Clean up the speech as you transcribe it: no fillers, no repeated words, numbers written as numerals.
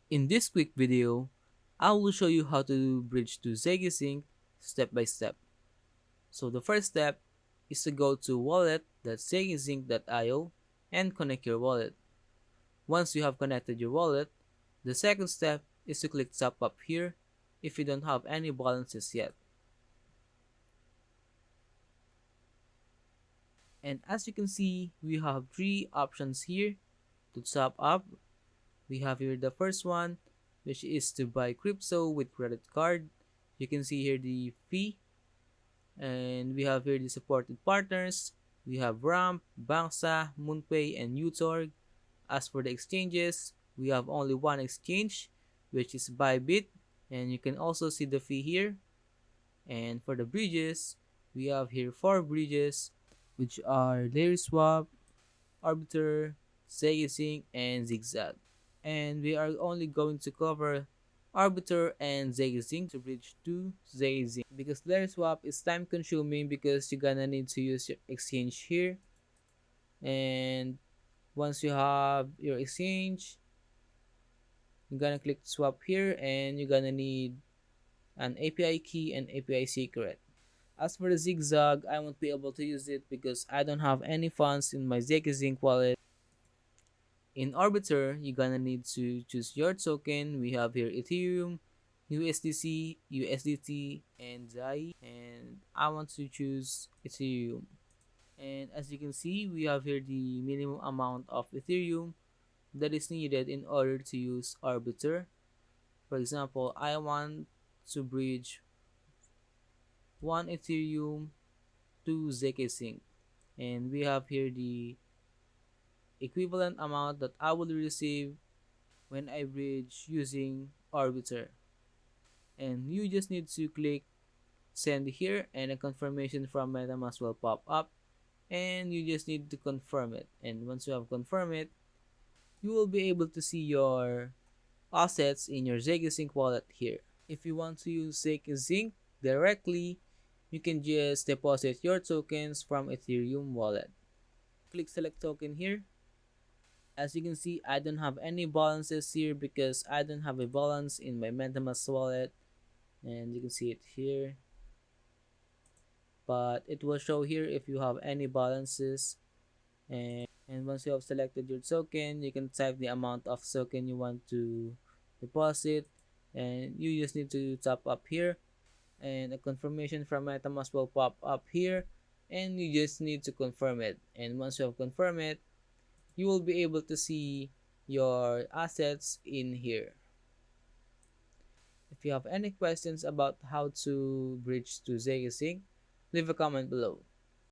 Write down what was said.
In this quick video, I will show you how to bridge to Zksync step by step. So the first step is to go to wallet.zksync.io and connect your wallet. Once you have connected your wallet, the second step is to click top up here if you don't have any balances yet. And as you can see, we have three options here to top up. We have here the first one, which is to buy crypto with credit card. You can see here the fee, and we have here the supported partners. We have Ramp, Bangsa, Moonpay, and Utorg. As for the exchanges, we have only one exchange, which is Bybit, and you can also see the fee here. And for the bridges, we have here four bridges, which are Layerswap, Arbiter, Zksync, and Zigzag. And we are only going to cover Arbiter and Zksync to bridge to Zksync because Layerswap is time consuming because you're gonna need to use your exchange here, and once you have your exchange, you're gonna click swap here and you're gonna need an API key and API secret. As for the Zigzag, I won't be able to use it because I don't have any funds in my Zksync wallet. In Arbiter, you're gonna need to choose your token. We have here Ethereum, USDC, USDT, and DAI, and I want to choose Ethereum. And as you can see, we have here the minimum amount of Ethereum that is needed in order to use Arbiter. For example, I want to bridge 1 Ethereum to Zksync, and we have here the equivalent amount that I will receive when I bridge using Arbiter. And you just need to click send here and a confirmation from MetaMask will pop up, and you just need to confirm it. And once you have confirmed it, you will be able to see your assets in your Zksync wallet here. If you want to use Zksync directly, you can just deposit your tokens from Ethereum wallet. Click select token here. As you can see, I don't have any balances here because I don't have a balance in my MetaMask wallet, and you can see it here, but it will show here if you have any balances. And once you have selected your token, you can type the amount of token you want to deposit, and you just need to tap up here and a confirmation from MetaMask will pop up here, and you just need to confirm it. And once you have confirmed it, you will be able to see your assets in here. If you have any questions about how to bridge to Zksync, leave a comment below.